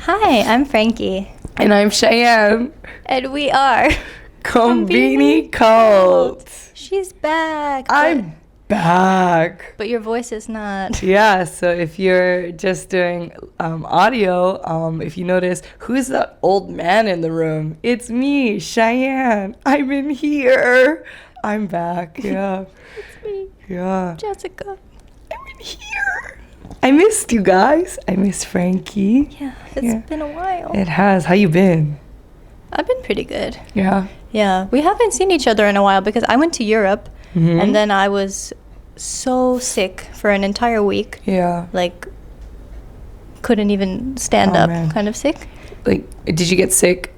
Hi, I'm Frankie. And I'm Cheyenne. And we are Conbini Cult. She's back. I'm back. But your voice is not. Yeah, so if you're just doing audio, if you notice, who's the old man in the room? It's me, Cheyenne. I'm in here. I'm back, yeah. It's me. Yeah. Jessica. I'm in here. I missed you guys. I miss Frankie. Yeah, it's been a while. It has. How you been? I've been pretty good. Yeah. Yeah, we haven't seen each other in a while because I went to Europe and then I was so sick for an entire week. Yeah. Like, couldn't even stand up, man. kind of sick. Like, did you get sick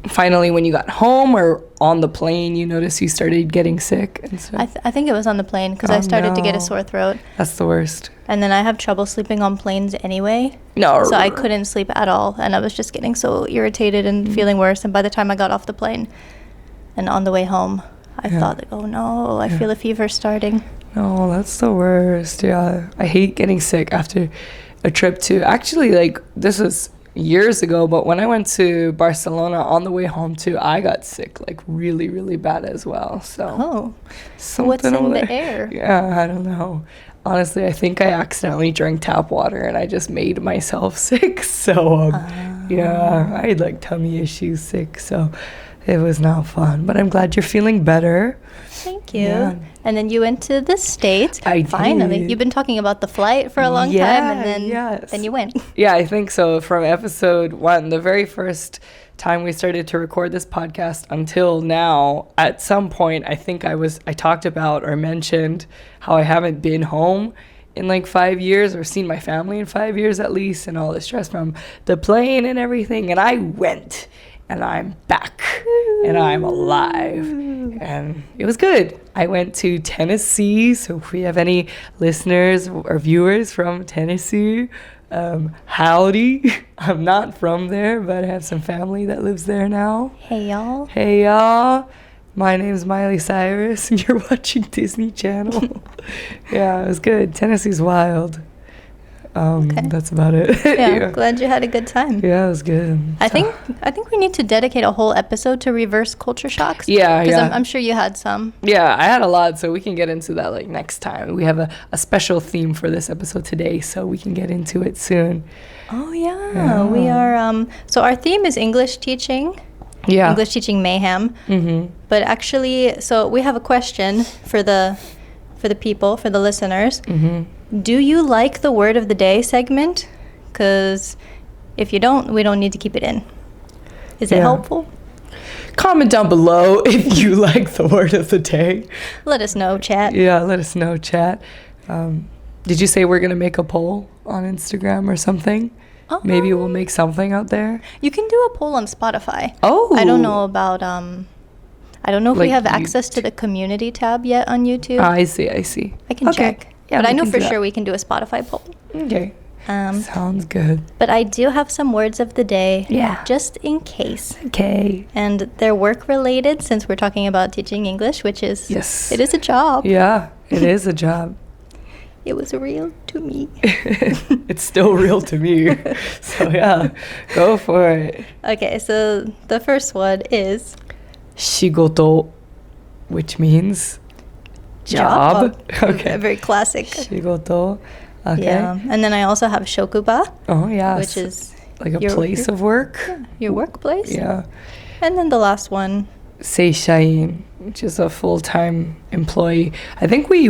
finally when you got home, or on the plane you noticed you started getting sick and stuff? I think it was on the plane because I started to get a no. sore throat. That's the worst. And then I have trouble sleeping on planes anyway. No. So I couldn't sleep at all. And I was just getting so irritated and feeling worse. And by the time I got off the plane and on the way home, I thought, like, oh no, I feel a fever starting. No, that's the worst. Yeah. I hate getting sick after a trip to, actually, like, this was years ago, but when I went to Barcelona on the way home too, I got sick, like, really, really bad as well. So What's in the air? Yeah, I don't know. Honestly, I think I accidentally drank tap water and I just made myself sick. So yeah, I had like tummy issues, sick, so it was not fun. But I'm glad you're feeling better. Thank you. Yeah. And then you went to the States. Finally. did. You've been talking about the flight for a long time, and then you went. Yeah, I think so. From episode 1, the very first time we started to record this podcast until now, at some point, I think I talked about or mentioned how I haven't been home in like 5 years, or seen my family in 5 years at least, and all the stress from the plane and everything. And I went, and I'm back, and I'm alive, and it was good. I went to Tennessee, so if we have any listeners or viewers from Tennessee, howdy. I'm not from there, but I have some family that lives there now. Hey, y'all. Hey, y'all. My name's Miley Cyrus, and you're watching Disney Channel. Yeah, it was good. Tennessee's wild. Okay. That's about it. Yeah, glad you had a good time. Yeah, it was good. I think we need to dedicate a whole episode to reverse culture shocks. Yeah, because yeah. I'm sure you had some. Yeah, I had a lot, so we can get into that like next time. We have a special theme for this episode today, so we can get into it soon. Oh yeah. We are. So our theme is English teaching. Yeah. English teaching mayhem. Mm-hmm. But actually, so we have a question for the people, for the listeners. Mm-hmm. Do you like the word of the day segment? Because if you don't, we don't need to keep it in. Is it helpful? Comment down below if you like the word of the day. Let us know, chat. Yeah, let us know, chat. Did you say we're going to make a poll on Instagram or something? Maybe we'll make something out there. You can do a poll on Spotify. Oh. I don't know about... I don't know if we have access to the community tab yet on YouTube. I see. I can check. Yeah, but I know for sure we can do a Spotify poll. Okay. Sounds good. But I do have some words of the day. Yeah. Just in case. Okay. And they're work related since we're talking about teaching English, which is... Yes. It is a job. Yeah, it is a job. It was real to me. It's still real to me. So yeah, go for it. Okay, so the first one is... Shigoto, which means job. Okay. Very classic. Shigoto. Okay. Yeah. And then I also have shokuba. Oh, yeah. Which is... like a place of work. Yeah, your workplace. Yeah. And then the last one... seishain, which is a full-time employee. I think we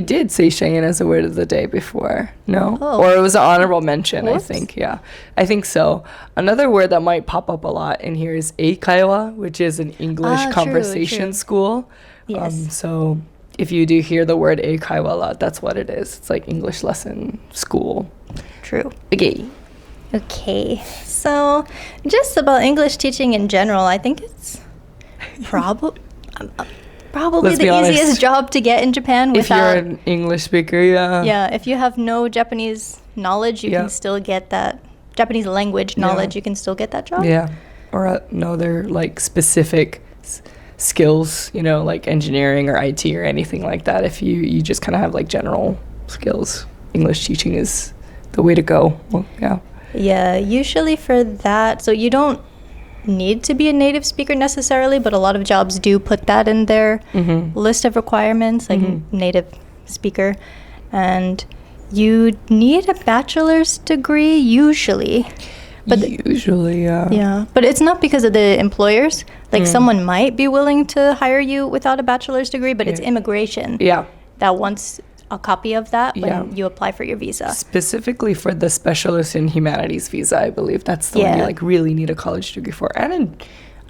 did seishain as a word of the day before. No? Oh. Or it was an honorable mention, Whoops. I think. Yeah. I think so. Another word that might pop up a lot in here is eikaiwa, which is an English conversation true. school. Yes. So if you do hear the word eikaiwa a lot, that's what it is. It's like English lesson school. True. Okay. So just about English teaching in general, I think it's probably the easiest job to get in Japan if you're an English speaker. Yeah, if you have no Japanese knowledge, you can still get that Japanese language knowledge. You can still get that job. Yeah, or no other like specific skills, like engineering or IT or anything like that. If you just kind of have like general skills, English teaching is the way to go. Well, yeah. Yeah, usually for that, so you don't need to be a native speaker necessarily, but a lot of jobs do put that in their list of requirements, like native speaker. And you need a bachelor's degree usually. But usually, yeah. Yeah, but it's not because of the employers. Like someone might be willing to hire you without a bachelor's degree, but it's immigration that wants a copy of that when you apply for your visa. Specifically for the specialist in humanities visa, I believe that's the one you like really need a college degree for, and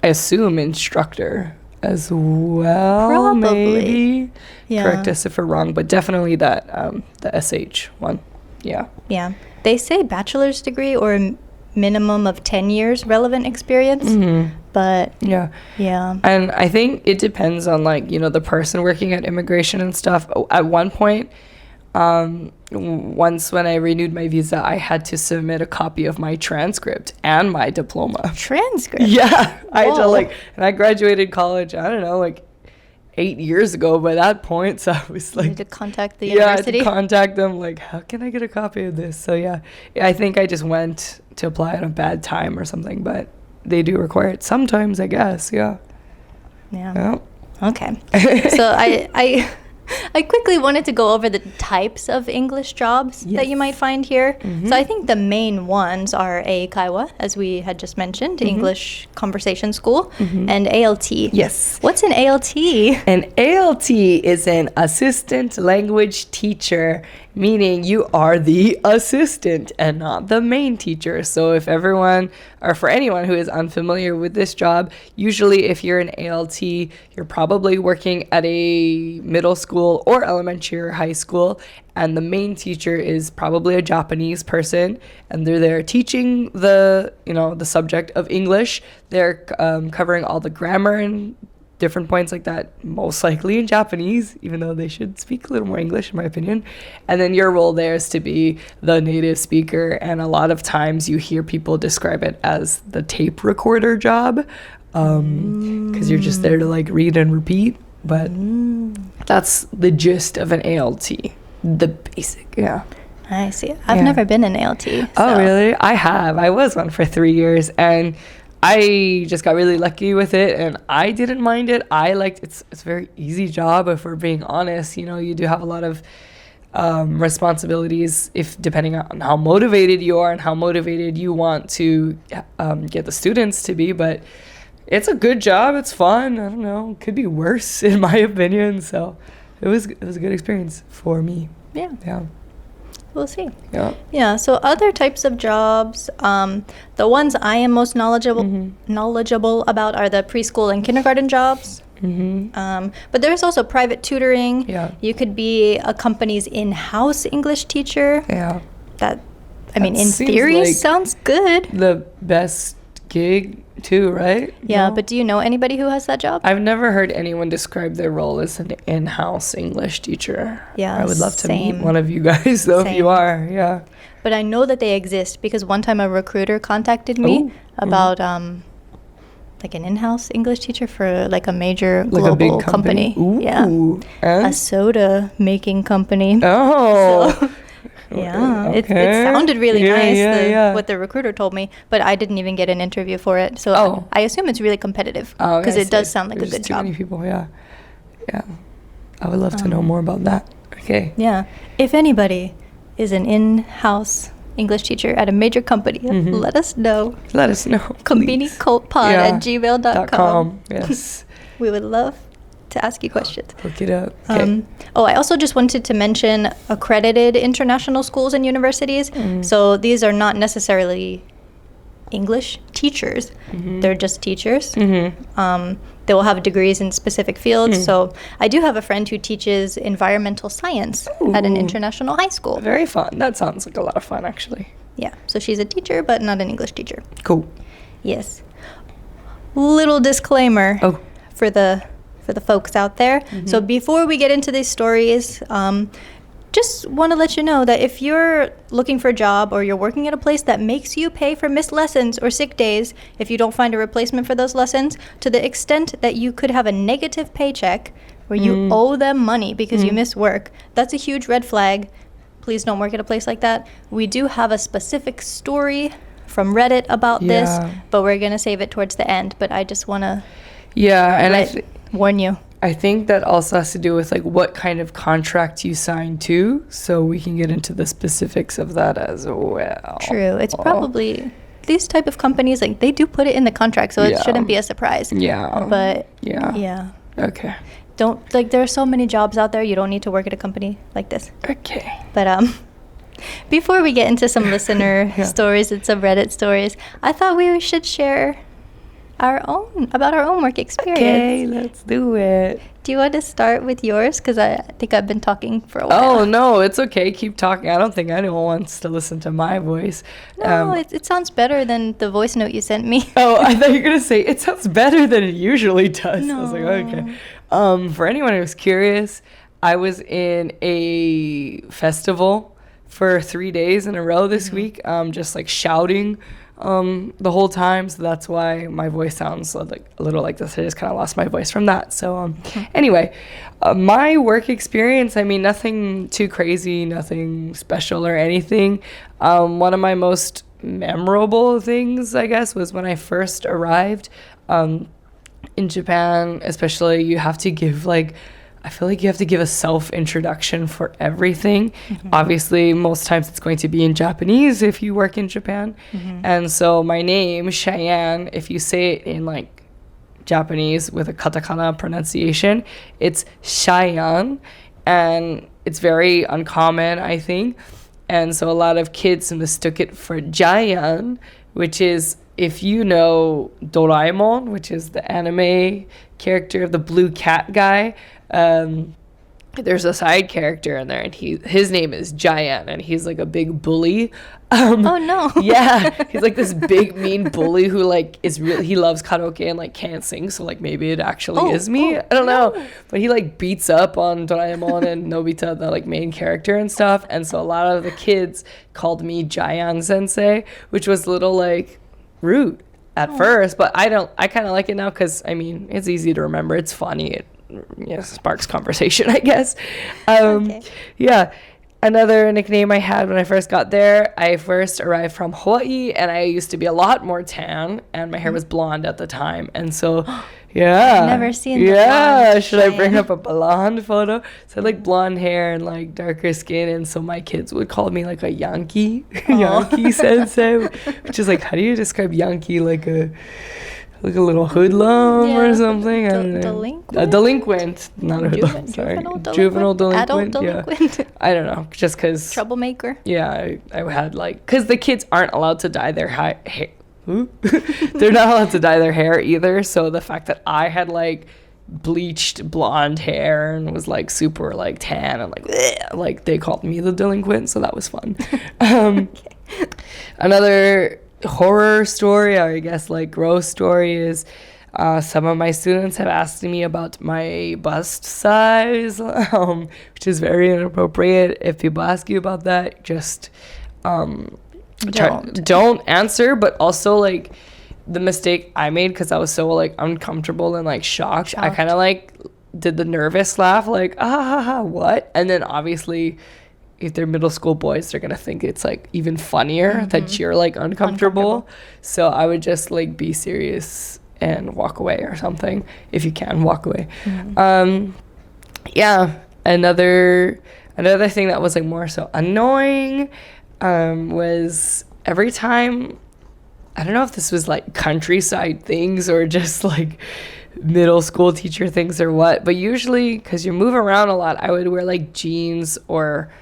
I assume instructor as well. Probably. Maybe. Correct us if we're wrong, but definitely that the SH one. Yeah. Yeah. They say bachelor's degree or a minimum of 10 years relevant experience, but yeah. And I think it depends on like, you know, the person working at immigration and stuff. At one point, once when I renewed my visa, I had to submit a copy of my transcript and my diploma. Transcript? Yeah. I had to and I graduated college, I don't know, like 8 years ago by that point, so I was like, you had to contact the university. I had to contact them, like, how can I get a copy of this? So yeah, I think I just went to apply at a bad time or something, but they do require it sometimes, I guess. Yeah. Okay. So I quickly wanted to go over the types of English jobs that you might find here. So I think the main ones are eikaiwa, as we had just mentioned, English Conversation School, and ALT. Yes. What's an ALT? An ALT is an assistant language teacher, meaning you are the assistant and not the main teacher. So if everyone, or for anyone who is unfamiliar with this job, usually if you're an ALT, you're probably working at a middle school or elementary or high school, and the main teacher is probably a Japanese person, and they're there teaching the subject of English. They're covering all the grammar and different points like that, most likely in Japanese, even though they should speak a little more English in my opinion. And then your role there is to be the native speaker, and a lot of times you hear people describe it as the tape recorder job, because you're just there to like read and repeat, but that's the gist of an ALT, the basic. I see. I've never been an ALT. Oh really? I was one for 3 years, and I just got really lucky with it, and I didn't mind it. I liked it's a very easy job, if we're being honest. You know, you do have a lot of responsibilities, if depending on how motivated you are and how motivated you want to get the students to be. But it's a good job. It's fun. I don't know. Could be worse in my opinion. So it was a good experience for me. Yeah. We'll see. Yeah. So other types of jobs, the ones I am most knowledgeable about are the preschool and kindergarten jobs. But there's also private tutoring. You could be a company's in-house English teacher. That in theory, like sounds good. The best gig too, right? But do you know anybody who has that job? I've never heard anyone describe their role as an in-house English teacher. I would love to meet one of you guys though. If you are. But I know that they exist because one time a recruiter contacted me about like an in-house English teacher for like a major global big company. And? A soda making company. It sounded really nice, what the recruiter told me, but I didn't even get an interview for it. So I assume it's really competitive because it does sound like a good job. Too many people, I would love to know more about that. Okay. If anybody is an in-house English teacher at a major company, let us know. conbinicultpod@gmail.com. Yes. We would love to ask you questions. Look it up. Okay. I also just wanted to mention accredited international schools and universities. So these are not necessarily English teachers. They're just teachers. They will have degrees in specific fields. So I do have a friend who teaches environmental science at an international high school. Very fun. That sounds like a lot of fun, actually. So she's a teacher, but not an English teacher. Cool. Yes. Little disclaimer for the folks out there. So before we get into these stories, just want to let you know that if you're looking for a job or you're working at a place that makes you pay for missed lessons or sick days, if you don't find a replacement for those lessons, to the extent that you could have a negative paycheck where you owe them money because you miss work, that's a huge red flag. please don't work at a place like that. We do have a specific story from Reddit about this, but we're going to save it towards the end. But I just want to warn you. I think that also has to do with like what kind of contract you sign to, so we can get into the specifics of that as well. True. It's probably these type of companies, like they do put it in the contract, so it shouldn't be a surprise. Yeah. But yeah. Okay. Don't, like, there are so many jobs out there. You don't need to work at a company like this. Okay. But before we get into some listener stories and some Reddit stories, I thought we should share about our own work experience. Okay, let's do it. Do you want to start with yours? Because I think I've been talking for a while. Oh, no, it's okay. Keep talking. I don't think anyone wants to listen to my voice. No, it sounds better than the voice note you sent me. Oh, I thought you were going to say, it sounds better than it usually does. No. I was like, okay. For anyone who's curious, I was in a festival for 3 days in a row this week, just like shouting the whole time, so that's why my voice sounds like a little like this. I just kind of lost my voice from that. So anyway, my work experience, I mean, nothing too crazy, nothing special or anything. One of my most memorable things, I guess, was when I first arrived in Japan. Especially, you have to give I feel like you have to give a self-introduction for everything. Obviously, most times it's going to be in Japanese if you work in Japan. And so my name, Cheyenne, if you say it in like Japanese with a katakana pronunciation, it's Cheyenne. And it's very uncommon, I think. And so a lot of kids mistook it for Giant, which is, if you know Doraemon, which is the anime character of the blue cat guy, there's a side character in there, and his name is Giant, and he's like a big bully. Oh no. Yeah, he's like this big mean bully who like he loves karaoke and like can't sing, so like maybe it actually is me. I don't know, but he like beats up on Doraemon and Nobita, the like main character and stuff, and so a lot of the kids called me Giant Sensei, which was a little like rude at first, but I kind of like it now because I mean it's easy to remember, it's funny, it sparks conversation, I guess. Yeah, another nickname I had when I first got there, I first arrived from Hawaii, and I used to be a lot more tan, and my hair was blonde at the time, and so I've never seen the blonde. Should I bring up a blonde photo? So I had like blonde hair and like darker skin, and so my kids would call me like a Yankee Yankee sensei, which is like, how do you describe Yankee? Like a little hoodlum or something? Delinquent? A delinquent, not a hoodlum, sorry. Juvenile delinquent. Adult delinquent. Yeah. I don't know, just because. Troublemaker. Yeah, I had like, because the kids aren't allowed to dye their hair. They're not allowed to dye their hair either, so the fact that I had like bleached blonde hair and was like super like tan and like bleh, like they called me the delinquent, so that was fun. Another horror story, or I guess like gross story, is some of my students have asked me about my bust size, which is very inappropriate. If people ask you about that, just don't answer. But also like the mistake I made, because I was so like uncomfortable and like shocked. I kind of like did the nervous laugh, like what? And then obviously, if they're middle school boys, they're gonna think it's like even funnier that you're like uncomfortable. So I would just like be serious and walk away or something. If you can, walk away. Another thing that was like more so annoying was every time, I don't know if this was like countryside things or just like middle school teacher things or what, but usually because you move around a lot, I would wear like jeans or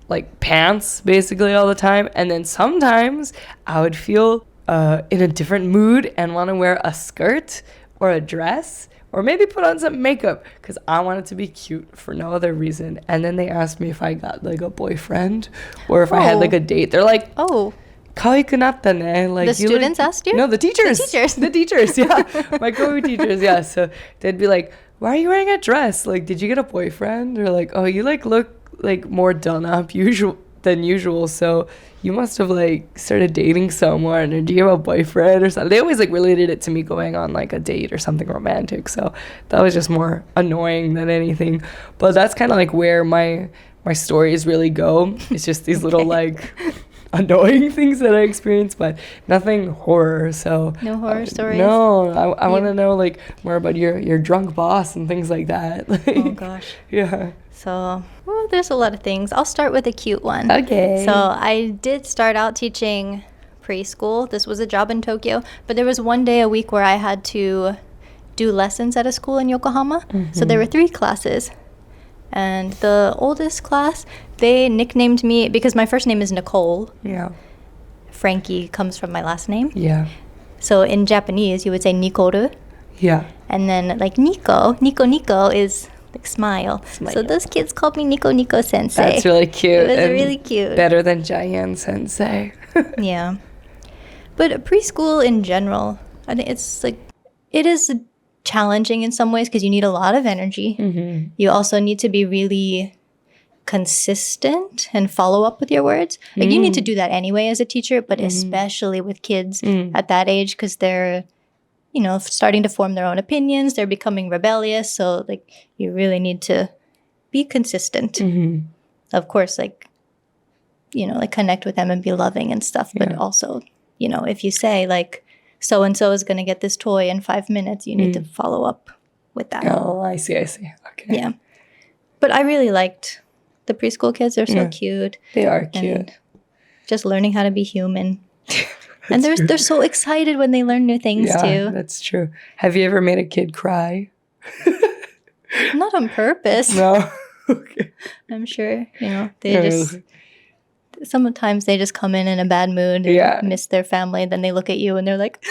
like pants basically all the time, and then sometimes I would feel in a different mood and want to wear a skirt or a dress or maybe put on some makeup because I wanted to be cute for no other reason. And then they asked me if I got like a boyfriend or if I had like a date. They're like, kawaiiku natta ne. Like, the students asked you? No, the teachers. The teachers, yeah. My Kobe teachers, yeah. So they'd be like, why are you wearing a dress? Like, did you get a boyfriend? Or like, oh, you like look like more done up than usual, so you must have like started dating someone, or do you have a boyfriend or something? They always like related it to me going on like a date or something romantic, so that was just more annoying than anything. But that's kind of like where my my stories really go. It's just these little like annoying things that I experience, but nothing horror. So no horror stories. No, I want to know like more about your drunk boss and things like that. Like, oh gosh. Yeah. So, well, there's a lot of things. I'll start with a cute one. Okay. So I did start out teaching preschool. This was a job in Tokyo, but there was one day a week where I had to do lessons at a school in Yokohama. So there were 3 classes. And the oldest class, they nicknamed me, because my first name is Nicole. Yeah. Frankie comes from my last name. Yeah. So in Japanese, you would say Nikoru. Yeah. And then like Nico is like smile. So those kids called me Nico Sensei. That's really cute. It was really cute. Better than Cheyenne Sensei. Yeah. But preschool in general, I think it's like, it is challenging in some ways because you need a lot of energy. You also need to be really consistent and follow up with your words. Like you need to do that anyway as a teacher, but especially with kids at that age, because they're, you know, starting to form their own opinions. They're becoming rebellious. So like you really need to be consistent. Of course, like, you know, like connect with them and be loving and stuff. But also, you know, if you say like, so-and-so is going to get this toy in 5 minutes, you need to follow up with that. Oh, I see. Okay. Yeah. But I really liked the preschool kids. They're so cute. They are cute. And just learning how to be human. And they're so excited when they learn new things too. Yeah, that's true. Have you ever made a kid cry? Not on purpose. No. Okay. I'm sure, you know, they just... Sometimes they just come in a bad mood and miss their family. Then they look at you and they're like,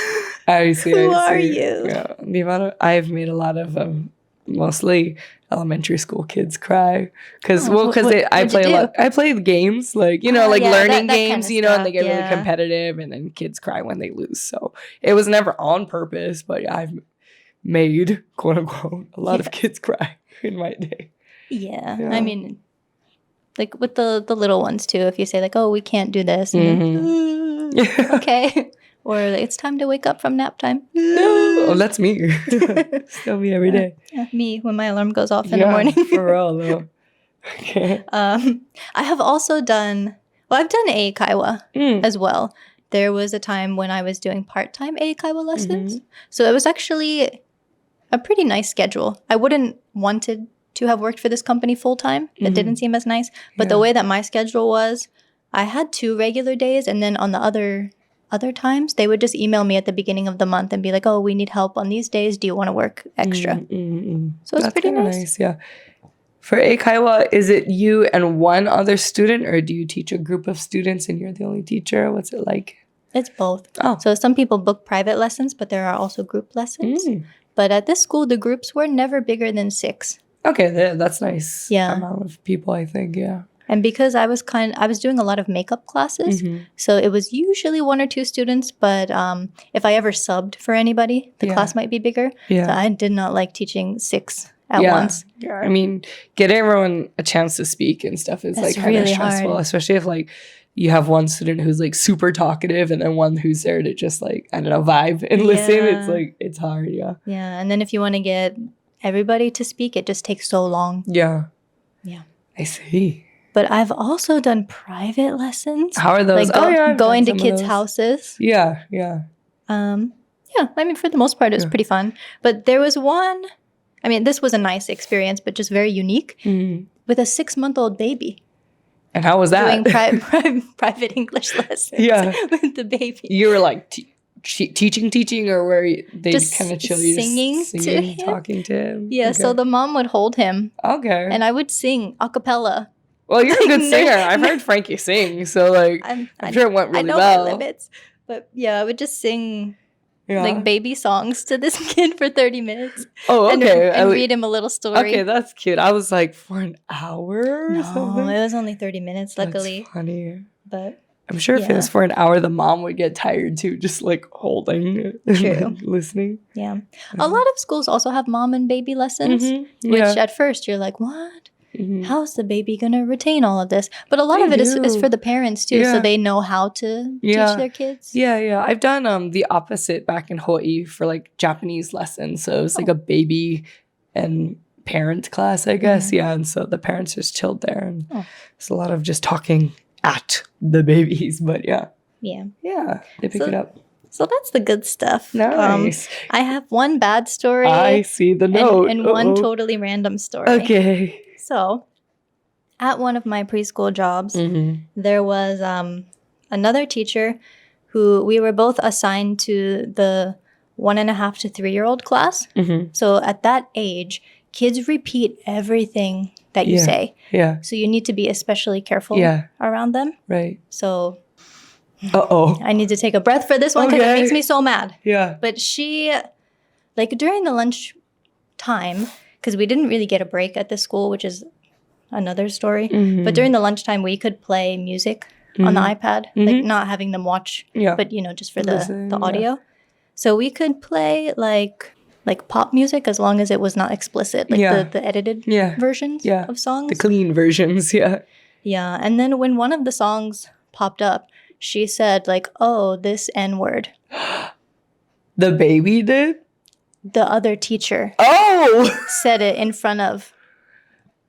I see. Who are you? Yeah. I've made a lot of mostly elementary school kids cry because I play a lot. I play games like learning games, kind of and they get really competitive, and then kids cry when they lose. So it was never on purpose, but I've made quote unquote a lot of kids cry in my day. Yeah. I mean, like with the little ones too, if you say like, oh, we can't do this, and then, okay, or like, it's time to wake up from nap time. Oh, that's me. Still me every day. Yeah, me when my alarm goes off in the morning. For real though. Okay. I have also done, I've done eikaiwa as well. There was a time when I was doing part-time eikaiwa lessons. So it was actually a pretty nice schedule. I wouldn't wanted to have worked for this company full-time. That didn't seem as nice. But the way that my schedule was, I had 2 regular days, and then on the other times, they would just email me at the beginning of the month and be like, oh, we need help on these days. Do you want to work extra? So it's pretty nice. Yeah. For eikaiwa, is it you and one other student, or do you teach a group of students and you're the only teacher? What's it like? It's both. Oh. So some people book private lessons, but there are also group lessons. But at this school, the groups were never bigger than 6. Okay, that's nice. Amount of people, I think. Yeah. And because I was doing a lot of makeup classes, so it was usually 1 or 2 students. But if I ever subbed for anybody, the class might be bigger. Yeah. So I did not like teaching 6 at once. Yeah, I mean, getting everyone a chance to speak and stuff is like kind of really stressful, hard. Especially if like you have one student who's like super talkative and then one who's there to just like, I don't know, vibe and listen. It's like, it's hard. Yeah. Yeah. And then if you want to get everybody to speak, it just takes so long. Yeah. Yeah. I see. But I've also done private lessons. How are those? Like going to kids' houses. Yeah. Yeah, I mean, for the most part, it was pretty fun. But there was one, I mean, this was a nice experience, but just very unique, with a 6-month-old baby. And how was that? Doing private English lessons with the baby. You were like teaching, or were they just kind of chill? Singing to him. Talking to him? Yeah, so the mom would hold him. Okay. And I would sing a cappella. Well, you're a good singer. I've heard Frankie sing, so like I'm sure it went really well. I know my limits, but yeah, I would just sing like baby songs to this kid for 30 minutes. Oh, okay. And read him a little story. Okay, that's cute. I was like, for an hour? No, or something? it was only 30 minutes, luckily. That's funny. But I'm sure if it was for an hour, the mom would get tired too, just like holding and listening. Yeah. A lot of schools also have mom and baby lessons, which at first you're like, what? How's the baby going to retain all of this? But a lot of it is for the parents too, so they know how to teach their kids. Yeah. I've done the opposite back in Hawaii for like Japanese lessons. So it was like a baby and parent class, I guess. Yeah, and so the parents just chilled there, and it's a lot of just talking at the babies. But yeah, they pick it up. So that's the good stuff. Nice. I have one bad story. I see the note. And one totally random story. Okay. So, at one of my preschool jobs, there was another teacher who we were both assigned to the 1.5 to 3-year-old class. So, at that age, kids repeat everything that you say. Yeah. So, you need to be especially careful around them. Right. So... I need to take a breath for this one because it makes me so mad. Yeah. But she, like during the lunch time, because we didn't really get a break at this school, which is another story. But during the lunchtime, we could play music on the iPad, like not having them watch, but just for the audio. So we could play like pop music as long as it was not explicit, like the edited versions of songs. The clean versions, Yeah, and then when one of the songs popped up, she said, like, oh, this N-word. The baby did? The other teacher. Oh! Said it in front of.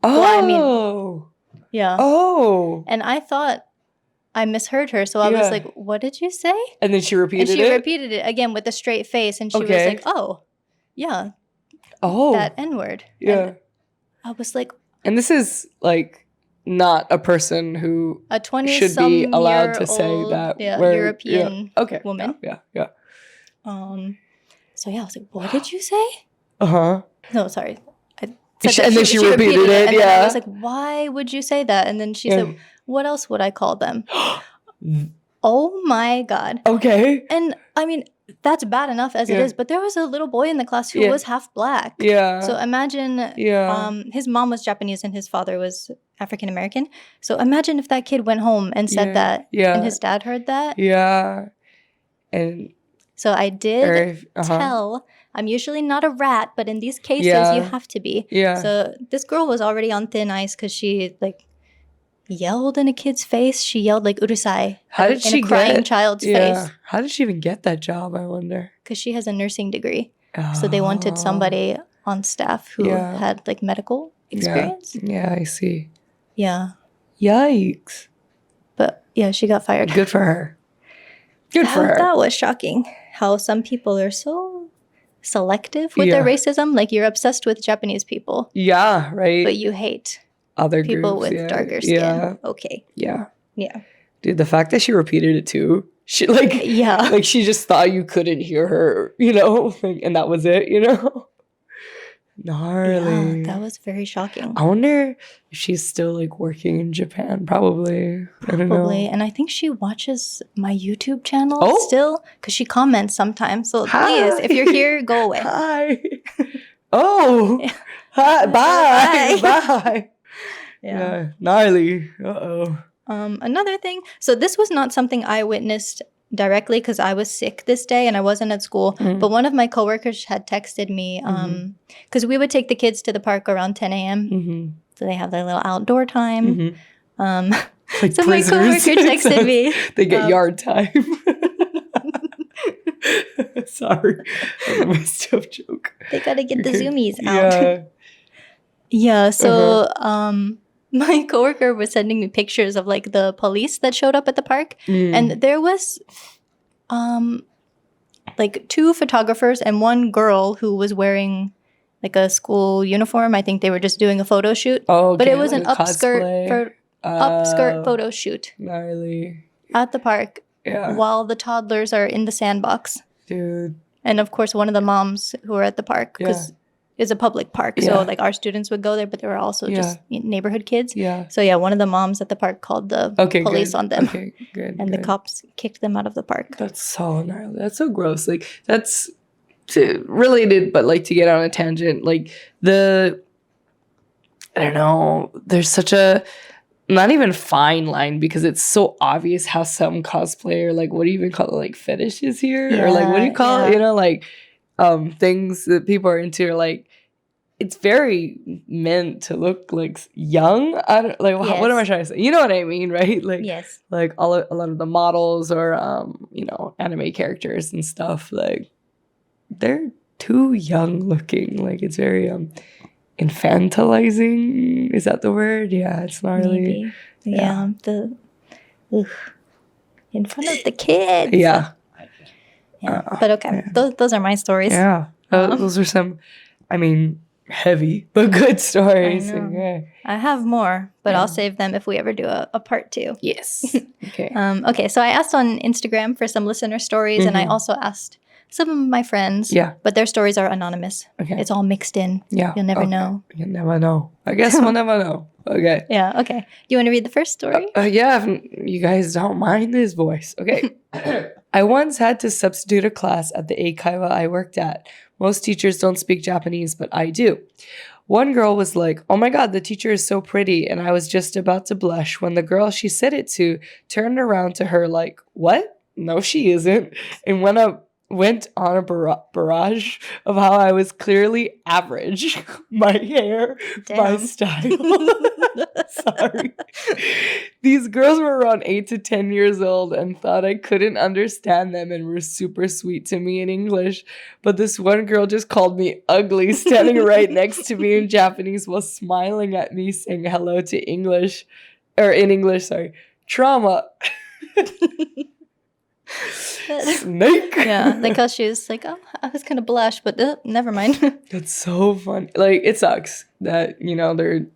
Oh! Well, I mean, yeah. Oh! And I thought I misheard her, so I was like, what did you say? And then she repeated it? And she repeated it again with a straight face, and she was like, oh, yeah. Oh. That N-word. Yeah. And I was like. And this is, like... not a person who a 20 should be allowed to say that. European woman. Yeah. So I was like, what did you say? No, sorry. And then she repeated it. And then I was like, why would you say that? And then she said, what else would I call them? Oh my God. Okay. And I mean, that's bad enough as it is, but there was a little boy in the class who was half black. Yeah. So imagine, his mom was Japanese and his father was African American. So imagine if that kid went home and said that, and his dad heard that. Yeah. And so I did tell. I'm usually not a rat, but in these cases, you have to be. Yeah. So this girl was already on thin ice because she yelled in a kid's face. She yelled like urusai in a crying child's face. How did she even get that job, I wonder? Because she has a nursing degree. So they wanted somebody on staff who had like medical experience. Yeah, I see. Yeah. Yikes. But yeah, she got fired. Good for her. Good for her. That was shocking. How some people are so selective with their racism. Like you're obsessed with Japanese people. Yeah, right. But you hate other people groups, with darker skin. Yeah. Okay. Yeah. Yeah. Dude, the fact that she repeated it too. She like she just thought you couldn't hear her, and that was it, Gnarly. Yeah, that was very shocking. I wonder if she's still working in Japan. Probably. I don't know. And I think she watches my YouTube channel still because she comments sometimes. So please, if you're here, go away. Hi. Oh. Hi. Bye. Bye. Yeah. Gnarly. Uh-oh. Another thing. So this was not something I witnessed directly because I was sick this day and I wasn't at school. But one of my coworkers had texted me because we would take the kids to the park around 10 a.m. So they have their little outdoor time. So my coworker texted me. They get yard time. Sorry. That was a messed up joke. They got to get the zoomies out. Yeah. So my coworker was sending me pictures of the police that showed up at the park. And there was 2 photographers and one girl who was wearing a school uniform. I think they were just doing a photo shoot. Oh, okay. But it was an upskirt photo shoot. Gnarly. At the park while the toddlers are in the sandbox. Dude. And of course, one of the moms who were at the park, because it's a public park. So our students would go there, but there were also just neighborhood kids. Yeah. So one of the moms at the park called the police on them. Okay, good. And the cops kicked them out of the park. That's so gnarly. That's so gross. That's related, but to get on a tangent, I don't know, there's such a not even fine line because it's so obvious how some cosplayer, what do you even call it, fetishes here? Or what do you call it? Things that people are into are it's very meant to look young. I don't what am I trying to say? You know what I mean, right? Yes. A lot of the models or anime characters and stuff, they're too young looking. It's very infantilizing. Is that the word? Yeah, it's not really. Maybe. Yeah. In front of the kids. Yeah. Yeah. But okay. Those are my stories. Yeah. Those are some, I mean, heavy but good stories. I know. Okay. I have more, but I'll save them if we ever do a part 2. Yes. Okay. Okay, so I asked on Instagram for some listener stories, and I also asked some of my friends. Yeah. But their stories are anonymous. Okay. It's all mixed in. Yeah. You'll never know. You'll never know. I guess we'll never know. Okay. Yeah, okay. You want to read the first story? Yeah, if you guys don't mind this voice. Okay. I once had to substitute a class at the eikaiwa I worked at. Most teachers don't speak Japanese, but I do. One girl was like, "Oh my God, the teacher is so pretty." And I was just about to blush when the girl she said it to turned around to her like, "What? No, she isn't." And went on a barrage of how I was clearly average. My hair, my style. Sorry. These girls were around 8 to 10 years old and thought I couldn't understand them and were super sweet to me in English. But this one girl just called me ugly, standing right next to me in Japanese while smiling at me, saying hello to English. Trauma. Snake. Yeah, like how she was like, "Oh, I was gonna blush, but never mind." That's so funny. Like, it sucks that, they're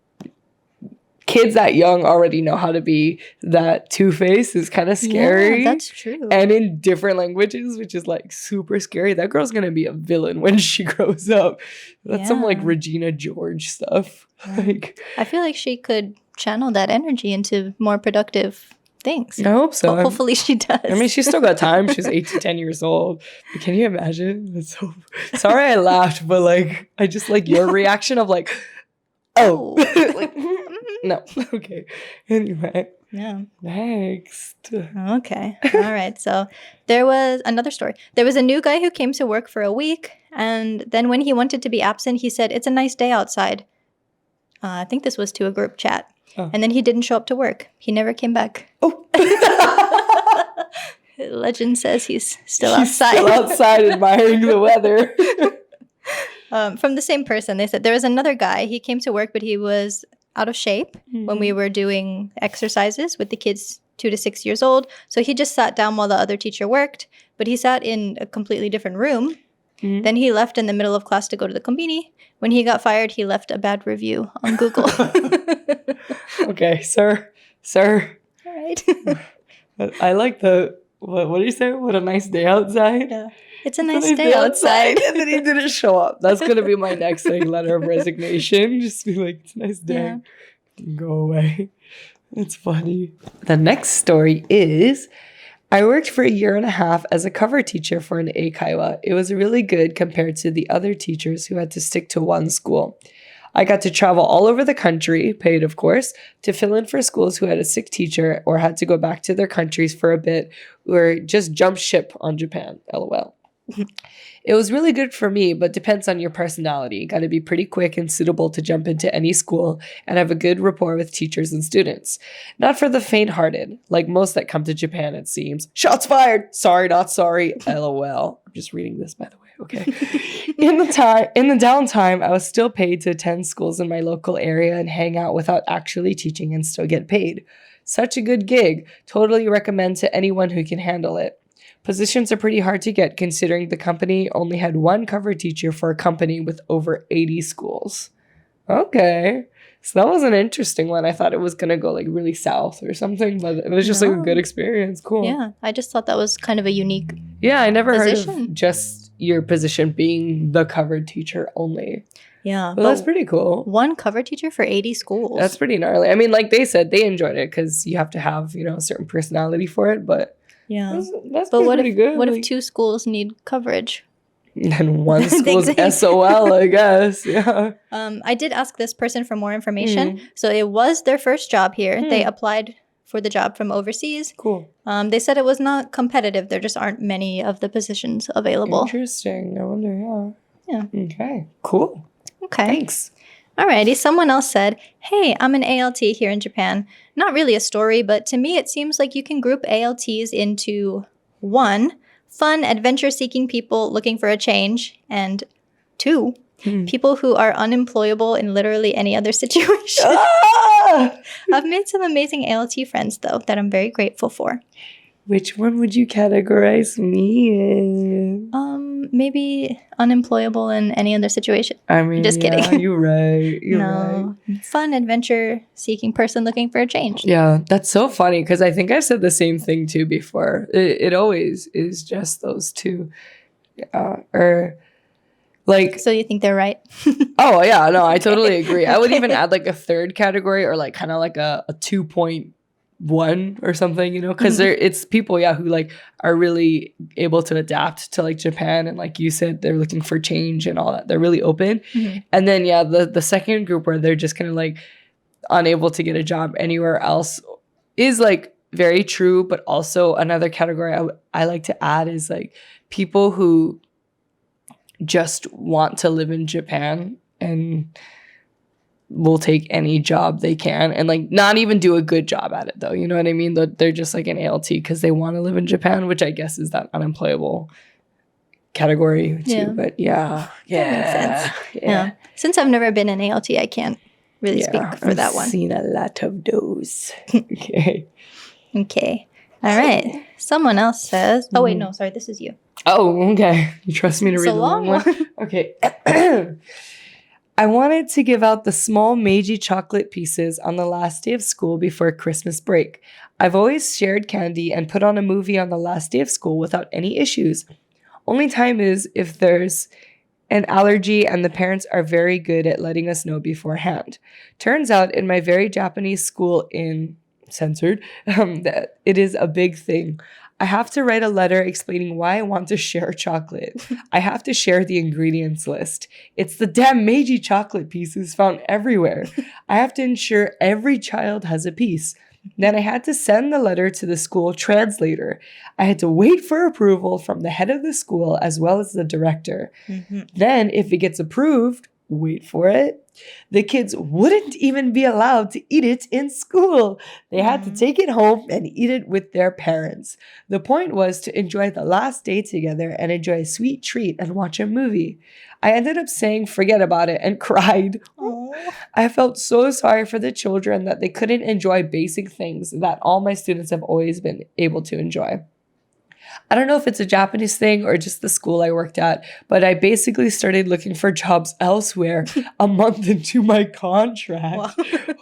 kids that young already know how to be that two-faced. Is kind of scary. Yeah, that's true. And in different languages, which is like super scary. That girl's gonna be a villain when she grows up. That's some like Regina George stuff. Like, I feel like she could channel that energy into more productive things. I hope so. Hopefully she does. I mean, she's still got time. She's 8 to 10 years old. But can you imagine? That's so... Sorry I laughed, but like, I just like your reaction of like, oh. Like, no. Okay. Anyway. Yeah. Next. Okay. All right. So there was another story. There was a new guy who came to work for a week. And then when he wanted to be absent, he said, "It's a nice day outside." I think this was to a group chat. Oh. And then he didn't show up to work. He never came back. Oh. Legend says he's still outside. Still outside admiring the weather. From the same person, they said there was another guy. He came to work, but he was out of shape when we were doing exercises with the kids 2 to 6 years old. So he just sat down while the other teacher worked, but he sat in a completely different room. Then he left in the middle of class to go to the Conbini. When he got fired, he left a bad review on Google. Okay, sir. All right. I like the, what do you say? What a nice day outside. Yeah. It's a nice day outside. And then he didn't show up. That's going to be my next letter of resignation. Just be like, "It's a nice day." Yeah. Go away. It's funny. The next story is... I worked for 1.5 years as a cover teacher for an eikaiwa. It was really good compared to the other teachers who had to stick to one school. I got to travel all over the country, paid of course, to fill in for schools who had a sick teacher or had to go back to their countries for a bit or just jump ship on Japan, LOL. It was really good for me, but depends on your personality. Got to be pretty quick and suitable to jump into any school and have a good rapport with teachers and students. Not for the faint-hearted, like most that come to Japan, it seems. Shots fired! Sorry, not sorry. LOL. I'm just reading this, by the way. Okay. In the downtime, I was still paid to attend schools in my local area and hang out without actually teaching and still get paid. Such a good gig. Totally recommend to anyone who can handle it. Positions are pretty hard to get considering the company only had one cover teacher for a company with over 80 schools. Okay. So that was an interesting one. I thought it was going to go like really south or something, but it was just like a good experience. Cool. Yeah. I just thought that was kind of a unique Yeah, I never position. Heard of just your position being the cover teacher only. Yeah. But that's pretty cool. One cover teacher for 80 schools. That's pretty gnarly. I mean, like they said, they enjoyed it because you have to have, a certain personality for it, but yeah. That's but pretty good. What if 2 schools need coverage? And one school's SOL, I guess. Yeah. I did ask this person for more information. So it was their first job here. They applied for the job from overseas. Cool. They said it was not competitive. There just aren't many of the positions available. Interesting. No wonder, Yeah. Okay. Cool. Okay. Thanks. Alrighty, someone else said, "Hey, I'm an ALT here in Japan." Not really a story, but to me it seems like you can group ALTs into 1, fun, adventure-seeking people looking for a change, and 2, People who are unemployable in literally any other situation. I've made some amazing ALT friends, though, that I'm very grateful for. Which one would you categorize me in? Maybe unemployable in any other situation. I mean, just kidding. You're right. You're right. Fun, adventure-seeking person looking for a change. Yeah, that's so funny because I think I've said the same thing too before. It always is just those two. Or like. So you think they're right? Oh, yeah. No, I totally agree. I would even add like a third category or like kind of like a 2.1 or something, because it's people, who like are really able to adapt to like Japan, and like you said, they're looking for change and all that. They're really open. And then the second group where they're just kind of like unable to get a job anywhere else is like very true, but also another category I like to add is like people who just want to live in Japan and will take any job they can and like not even do a good job at it though. You know what I mean? They're just like an ALT because they want to live in Japan, which I guess is that unemployable category too. Yeah. But that makes sense. Yeah. Since I've never been an ALT, I can't really speak for that one. I've seen a lot of those. Okay. All right. Someone else says, oh wait, no, sorry, this is you. Oh, okay. You trust me to read the long one? Okay. I wanted to give out the small Meiji chocolate pieces on the last day of school before Christmas break. I've always shared candy and put on a movie on the last day of school without any issues. Only time is if there's an allergy, and the parents are very good at letting us know beforehand. Turns out in my very Japanese school in censored, that it is a big thing. I have to write a letter explaining why I want to share chocolate. I have to share the ingredients list. It's the damn Meiji chocolate pieces found everywhere. I have to ensure every child has a piece. Then I had to send the letter to the school translator. I had to wait for approval from the head of the school as well as the director. Then, if it gets approved, wait for it, the kids wouldn't even be allowed to eat it in school. They had to take it home and eat it with their parents. The point was to enjoy the last day together and enjoy a sweet treat and watch a movie. I ended up saying forget about it and cried. I felt so sorry for the children that they couldn't enjoy basic things that all my students have always been able to enjoy. I don't know if it's a Japanese thing or just the school I worked at, but I basically started looking for jobs elsewhere a month into my contract. Wow.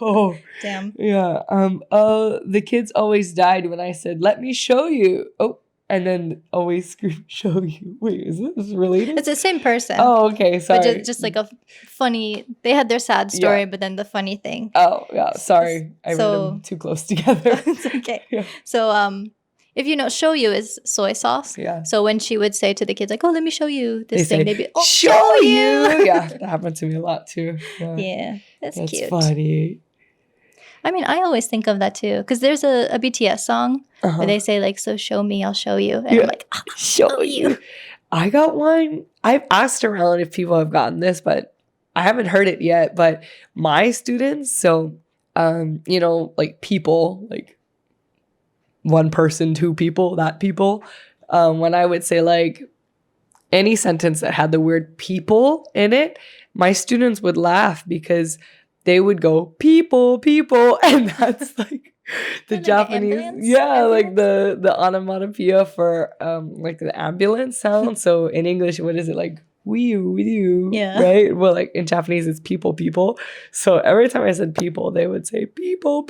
Oh, Damn. Yeah. The kids always died when I said, "Let me show you." Oh, and then always scream, "Show you." Wait, is this related? It's the same person. Oh, okay. Sorry. But just like a funny, they had their sad story, but then the funny thing. Oh, yeah. Sorry. I read them too close together. It's okay. Yeah. So, if you know, shoyu is soy sauce. Yeah. So when she would say to the kids, like, "Oh, let me show you this They thing," say, they'd be, "Oh, show you." Yeah, that happened to me a lot too. Yeah, that's cute. That's funny. I mean, I always think of that too, because there's a BTS song where they say like, "So show me, I'll show you," and I'm like, "I'll show you." I got one. I've asked around if people have gotten this, but I haven't heard it yet. But my students, so like people, like one person, two people, that people. When I would say like any sentence that had the word people in it, my students would laugh because they would go people, and that's like the Japanese, like the onomatopoeia for like the ambulance sound. So in English, what is it like? Wee-oo, right? Well, like in Japanese, it's people. So every time I said people, they would say people.